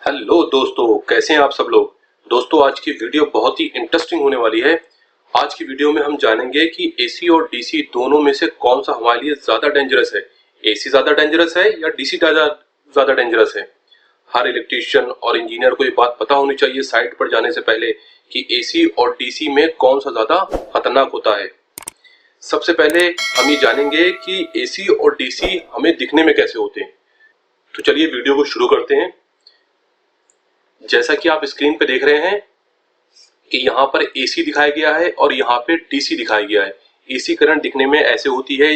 Hello दोस्तों, कैसे हैं आप सब लोग। दोस्तों, आज की वीडियो बहुत ही इंटरेस्टिंग होने वाली है। आज की वीडियो में हम जानेंगे कि एसी और डीसी दोनों में से कौन सा हमारे लिए ज्यादा डेंजरस है। एसी ज्यादा डेंजरस है या डीसी ज्यादा डेंजरस है। हर इलेक्ट्रीशियन और इंजीनियर को ये बात पता होनी चाहिए साइट पर जाने से पहले कि एसी और डीसी में कौन सा ज्यादा खतरनाक होता है। सबसे पहले हम ये जानेंगे कि एसी और डीसी हमें दिखने में कैसे होते हैं। तो चलिए वीडियो को शुरू करते हैं। जैसा कि आप स्क्रीन पे देख रहे हैं कि यहाँ पर एसी दिखाया गया है और यहाँ पे डीसी दिखाया गया है। एसी करंट दिखने में ऐसे होती है,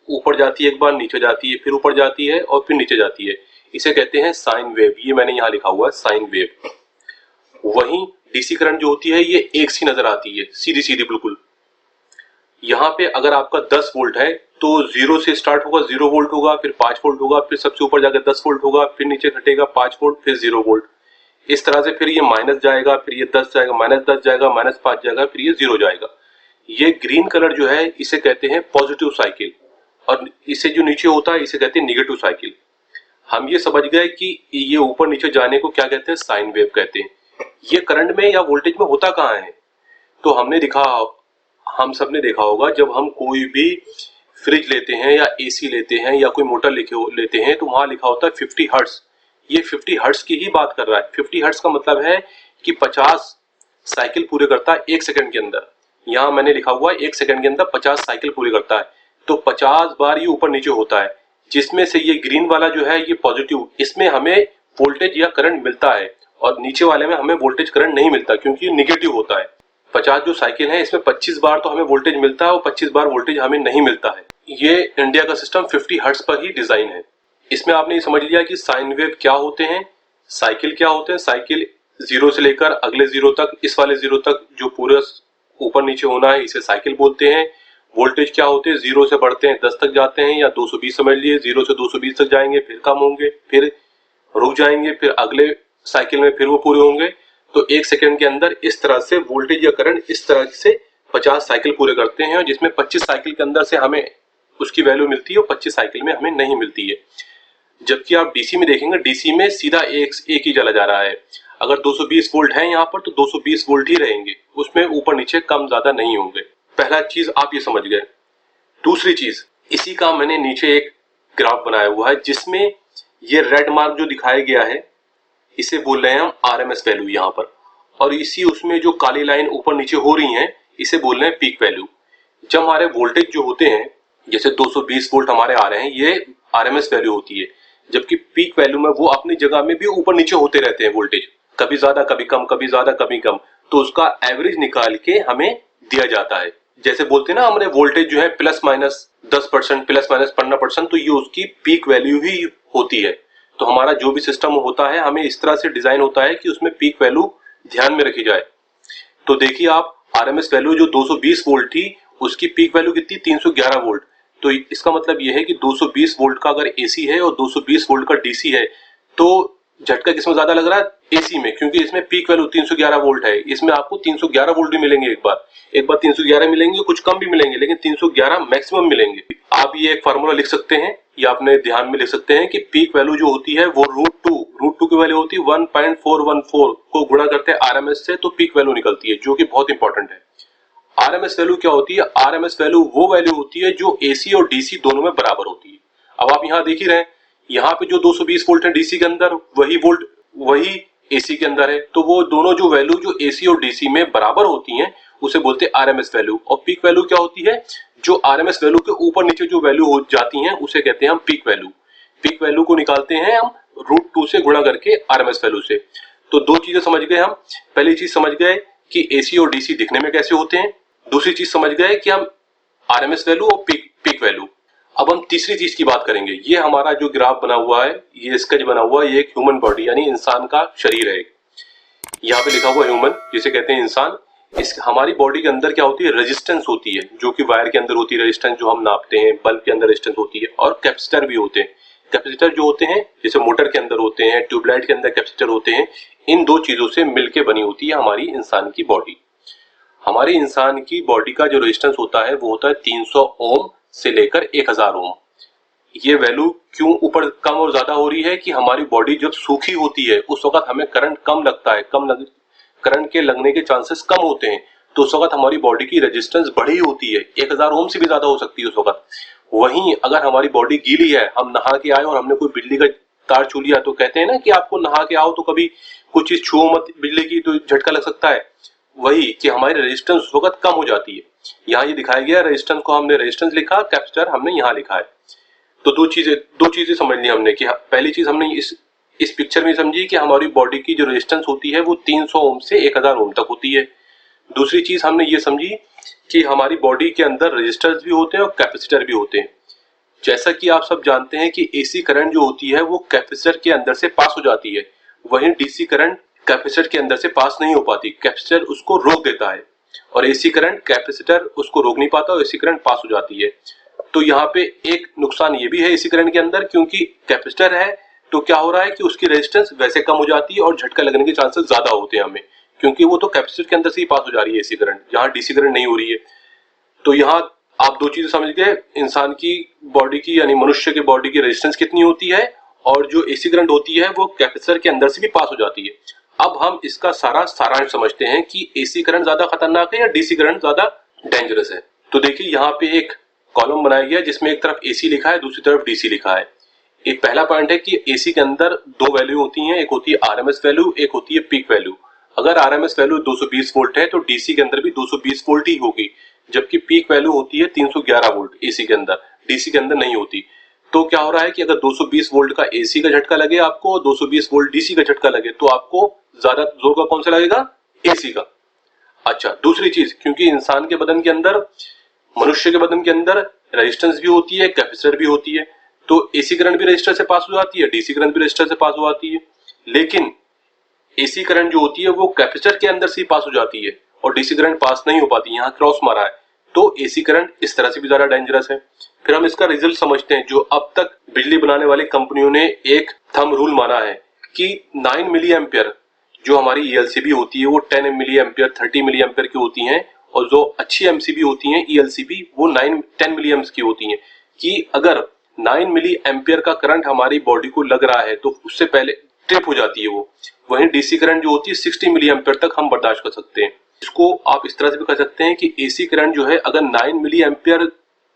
ऊपर जाती है, एक बार नीचे जाती है, फिर ऊपर जाती है और फिर नीचे जाती है। इसे कहते हैं साइन वेव। ये मैंने यहाँ लिखा हुआ है साइन वेव। वहीं डीसी करंट जो होती है ये एक सी नजर आती है, सीधी सीधी बिल्कुल। यहाँ पे अगर आपका 10 वोल्ट है तो 0 से स्टार्ट होगा, 0 वोल्ट होगा, फिर 5 वोल्ट होगा, फिर सबसे ऊपर जाकर 10 वोल्ट होगा, फिर नीचे घटेगा 5 वोल्ट, फिर 0 वोल्ट। इस तरह से फिर ये माइनस जाएगा, फिर ये 10 जाएगा, -10 जाएगा, -5 जाएगा, फिर ये 0 जाएगा। ये ग्रीन कलर जो है इसे कहते हैं पॉजिटिव साइकिल, और इसे जो नीचे होता है इसे कहते हैं निगेटिव साइकिल। हम ये समझ गए कि ये ऊपर नीचे जाने को क्या कहते हैं, साइन वेव कहते हैं। ये करंट में या वोल्टेज में होता कहाँ है। तो हम सब ने देखा होगा, जब हम कोई भी फ्रिज लेते हैं या एसी लेते हैं या कोई मोटर लेते हैं तो वहां लिखा होता है 50 हर्ट्ज। ये 50 हर्ट्ज की ही बात कर रहा है। 50 हर्ट्ज का मतलब है कि 50 साइकिल पूरे करता है 1 सेकंड के अंदर। यहाँ मैंने लिखा हुआ है 1 सेकंड के अंदर 50 साइकिल पूरे करता है। तो 50 बार ये ऊपर नीचे होता है, जिसमें से ये ग्रीन वाला जो है ये पॉजिटिव, इसमें हमें वोल्टेज या करंट मिलता है, और नीचे वाले में हमें वोल्टेज करंट नहीं मिलता क्योंकि ये निगेटिव होता है। 50 जो साइकिल है इसमें 25 बार तो हमें वोल्टेज मिलता है और 25 बार वोल्टेज हमें नहीं मिलता है। ये इंडिया का सिस्टम 50 हर्ट्ज पर ही डिजाइन है। इसमें आपने ये समझ लिया कि साइन वेव क्या होते हैं, साइकिल क्या होते हैं। साइकिल 0 से लेकर अगले 0 तक, इस वाले 0 तक जो पूरा ऊपर नीचे होना है इसे साइकिल बोलते हैं। वोल्टेज क्या होते हैं, 0 से बढ़ते हैं 10 तक जाते हैं, या 220 समझ लिए, 0 से 220 तक जाएंगे, फिर कम होंगे, फिर रुक जाएंगे, फिर अगले साइकिल में फिर वो पूरे होंगे। तो 1 सेकंड के अंदर इस तरह से वोल्टेज या करंट इस तरह से 50 साइकिल पूरे करते हैं, जिसमें 25 साइकिल के अंदर से हमें उसकी वैल्यू मिलती है और 25 साइकिल में हमें नहीं मिलती है। जबकि आप डीसी में देखेंगे, डीसी में सीधा एक ही चला जा रहा है। अगर 220 वोल्ट है यहाँ पर तो 220 वोल्ट ही रहेंगे, उसमें ऊपर नीचे कम ज्यादा नहीं होंगे। पहला चीज आप ये समझ गए। दूसरी चीज, इसी का मैंने नीचे एक ग्राफ बनाया हुआ है जिसमें ये रेड मार्क जो दिखाया गया है इसे बोल रहे हैं हम आरएमएस वैल्यू यहाँ पर, और इसी उसमें जो काली लाइन ऊपर नीचे हो रही है इसे बोल रहे हैं पीक वैल्यू। जब हमारे वोल्टेज जो होते हैं, जैसे 220 वोल्ट हमारे आ रहे हैं, ये आरएमएस वैल्यू होती है। जबकि पीक वैल्यू में वो अपनी जगह में भी ऊपर नीचे होते रहते हैं वोल्टेज, कभी ज्यादा कभी कम, कभी ज्यादा कभी कम। तो उसका एवरेज निकाल के हमें दिया जाता है। जैसे बोलते हैं ना, हमारे वोल्टेज जो है +-10%, +-15%, तो ये उसकी पीक वैल्यू ही होती है। तो हमारा जो भी सिस्टम होता है हमें इस तरह से डिजाइन होता है कि उसमें पीक वैल्यू ध्यान में रखी जाए। तो देखिए आप, आरएमएस वैल्यू जो 220 वोल्ट थी उसकी पीक वैल्यू कितनी, 311 वोल्ट। तो इसका मतलब यह है कि 220 वोल्ट का अगर एसी है और 220 वोल्ट का डीसी है तो झटका किसमें ज्यादा लग रहा है, एसी में, क्योंकि इसमें पीक वैल्यू 311 वोल्ट है। इसमें आपको 311 वोल्ट भी मिलेंगे, एक बार 311 मिलेंगे, कुछ कम भी मिलेंगे, लेकिन 311 मैक्सिमम मिलेंगे। आप ये एक फार्मूला लिख सकते हैं या अपने ध्यान में लिख सकते हैं कि पीक वैल्यू जो होती है वो √2 की वैल्यू होती है 1.414 को गुणा करते हैं आरएमएस से, तो पीक वैल्यू निकलती है, जो कि बहुत इंपॉर्टेंट है। आरएमएस वैल्यू क्या होती है, आरएमएस वैल्यू वो वैल्यू होती है जो एसी और डीसी दोनों में बराबर होती है। अब आप यहाँ देख ही रहे हैं, यहाँ पे जो 220 वोल्ट है डीसी के अंदर, वही एसी के अंदर है। तो वो दोनों जो वैल्यू जो एसी और डीसी में बराबर होती हैं उसे बोलते हैं आरएमएस वैल्यू। और पीक वैल्यू क्या होती है, जो आरएमएस वैल्यू के ऊपर नीचे जो वैल्यू हो जाती हैं उसे कहते हैं हम पीक वैल्यू। पीक वैल्यू को निकालते हैं हम √2 से गुणा करके आरएमएस वैल्यू से। तो दो चीजें समझ गए हम। पहली चीज समझ गए कि एसी और डीसी दिखने में कैसे होते हैं। दूसरी चीज समझ गए कि हम आरएमएस वैल्यू और पीक वैल्यू। अब हम तीसरी चीज की बात करेंगे। ये हमारा जो ग्राफ बना हुआ है, ये स्केच बना हुआ है, ये एक ह्यूमन बॉडी यानी इंसान का शरीर है। यहाँ पे लिखा हुआ ह्यूमन, जिसे कहते हैं इंसान। इस हमारी बॉडी के अंदर क्या होती है, रेजिस्टेंस होती है, जो कि वायर के अंदर होती है रेजिस्टेंस, जो हम नापते हैं। बल्ब के अंदर रेजिस्टेंस होती है, और कैपेसिटर भी होते हैं। कैपेसिटर जो होते हैं जैसे मोटर के अंदर होते हैं, ट्यूबलाइट के अंदर कैपेसिटर होते हैं। इन दो चीजों से मिलकर बनी होती है हमारी इंसान की बॉडी। हमारे इंसान की बॉडी का जो रेजिस्टेंस होता है वो होता है 300 ओम से लेकर 1000 ओम। ये वैल्यू क्यों ऊपर कम और ज्यादा हो रही है कि हमारी बॉडी जब सूखी होती है उस वक्त हमें करंट कम लगता है, करंट के लगने के चांसेस कम होते हैं, तो उस वक्त हमारी बॉडी की रेजिस्टेंस बढ़ी होती है, 1000 ओम से भी ज्यादा हो सकती है उस वक्त। वहीं अगर हमारी बॉडी गीली है, हम नहा के आए और हमने कोई बिजली का तार छू लिया, तो कहते हैं ना कि आपको नहा के आओ तो कभी कुछ चीज छुओ मत बिजली की तो झटका लग सकता है, वही कि हमारी रेजिस्टेंस उस वक्त कम हो जाती है। यहाँ ये दिखाया गया, रेजिस्टेंस को हमने रेजिस्टेंस लिखा, कैपेसिटर हमने यहाँ लिखा है। तो दो चीजें समझ ली हमने कि पहली चीज हमने इस पिक्चर में समझी कि हमारी बॉडी की जो रेजिस्टेंस होती है वो 300 ओम से 1000 ओम तक होती है। दूसरी चीज हमने ये समझी कि हमारी बॉडी के अंदर रेजिस्टर्स भी होते हैं और कैपेसिटर भी होते हैं। जैसा कि आप सब जानते हैं कि एसी करंट जो होती है वो कैपेसिटर के अंदर से पास हो जाती है, वहीं डीसी करंट कैपेसिटर के अंदर से पास नहीं हो पाती, कैपेसिटर उसको रोक देता है, और एसी करंट कैपेसिटर उसको रोक नहीं पाता और एसी करंट पास हो जाती है। तो यहाँ पे एक नुकसान ये भी है एसी करंट के अंदर, क्योंकि कैपेसिटर है तो क्या हो रहा है कि उसकी रेजिस्टेंस वैसे कम हो जाती है और झटका लगने के चांसेस ज्यादा होते हैं हमें, क्योंकि वो तो कैपेसिटर के अंदर से ही पास हो जा रही है एसी करंट, जहां डीसी करंट नहीं हो रही है। तो यहाँ आप दो चीजें समझ गए, इंसान की बॉडी की यानी मनुष्य की बॉडी की रेजिस्टेंस कितनी होती है, और जो एसी करंट होती है वो कैपेसिटर के अंदर से भी पास हो जाती है। अब हम इसका सारांश समझते हैं कि एसी करंट ज्यादा खतरनाक है या डीसी करंट ज्यादा डेंजरस है। तो देखिए यहाँ पे एक कॉलम बनाया गया जिसमें एक तरफ एसी लिखा है, दूसरी तरफ डीसी लिखा है। एक पहला पॉइंट है कि एसी के अंदर दो वैल्यू होती हैं, एक होती है आरएमएस वैल्यू, एक होती है पीक वैल्यू। अगर आरएमएस वैल्यू 220 वोल्ट है तो डीसी के अंदर भी 220 वोल्ट ही होगी, जबकि पीक वैल्यू होती है 311 वोल्ट एसी के अंदर, डीसी के अंदर नहीं होती। तो क्या हो रहा है कि अगर 220 वोल्ट का एसी का झटका लगे आपको और 220 वोल्ट डीसी का झटका लगे तो आपको ज्यादा जोर का कौन सा लगेगा, एसी का। अच्छा, दूसरी चीज, क्योंकि इंसान के बदन के अंदर, मनुष्य के बदन के अंदर रेजिस्टेंस भी होती है, कैपेसिटर भी होती है, तो एसी करंट भी रेजिस्टर से पास हो जाती है, डीसी करंट भी रेजिस्टर से पास हो जाती है। लेकिन एसी करंट जो होती है वो कैपेसिटर के अंदर से ही पास हो जाती है और डीसी करंट पास नहीं हो पाती, यहाँ क्रॉस मारा है, तो एसी करंट इस तरह से भी ज्यादा डेंजरस है। फिर हम इसका रिजल्ट समझते हैं। जो अब तक बिजली बनाने वाली कंपनियों ने एक थंब रूल माना है कि 9 मिली एम्पियर जो हमारी ईएलसीबी होती है वो 10 मिली एम्पियर 30 मिली एम्पियर की होती हैं, और जो अच्छी एमसीबी होती हैं ईएलसीबी वो 10 मिली एम्प्स की होती हैं, कि अगर 9 मिली एम्पियर का करंट हमारी बॉडी को लग रहा है तो उससे पहले ट्रिप हो जाती है वो। वहीं डीसी करंट जो होती है 60 मिली एम्पियर तक हम बर्दाश्त कर सकते हैं। इसको आप इस तरह से भी कर सकते हैं कि एसी करंट जो है अगर 9 मिली एम्पियर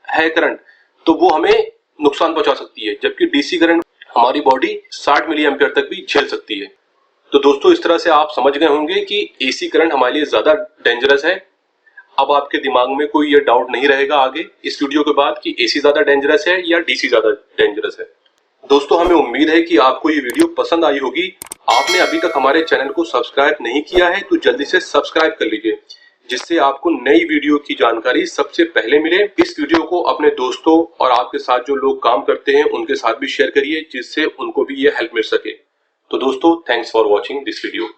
है करंट तो वो हमें नुकसान पहुंचा सकती है, जबकि डीसी करंट हमारी बॉडी 60 मिली एम्पियर तक भी झेल सकती है। तो दोस्तों इस तरह से आप समझ गए होंगे कि एसी करंट हमारे लिए ज्यादा डेंजरस है। अब आपके दिमाग में कोई ये डाउट नहीं रहेगा आगे इस वीडियो के बाद कि एसी ज्यादा डेंजरस है या डीसी ज्यादा डेंजरस है। दोस्तों हमें उम्मीद है कि आपको ये वीडियो पसंद आई होगी। आपने अभी तक हमारे चैनल को सब्सक्राइब नहीं किया है तो जल्दी से सब्सक्राइब कर लीजिए, जिससे आपको नई वीडियो की जानकारी सबसे पहले मिले। इस वीडियो को अपने दोस्तों और आपके साथ जो लोग काम करते हैं उनके साथ भी शेयर करिए, जिससे उनको भी ये हेल्प मिल सके। तो दोस्तों thanks for watching this video.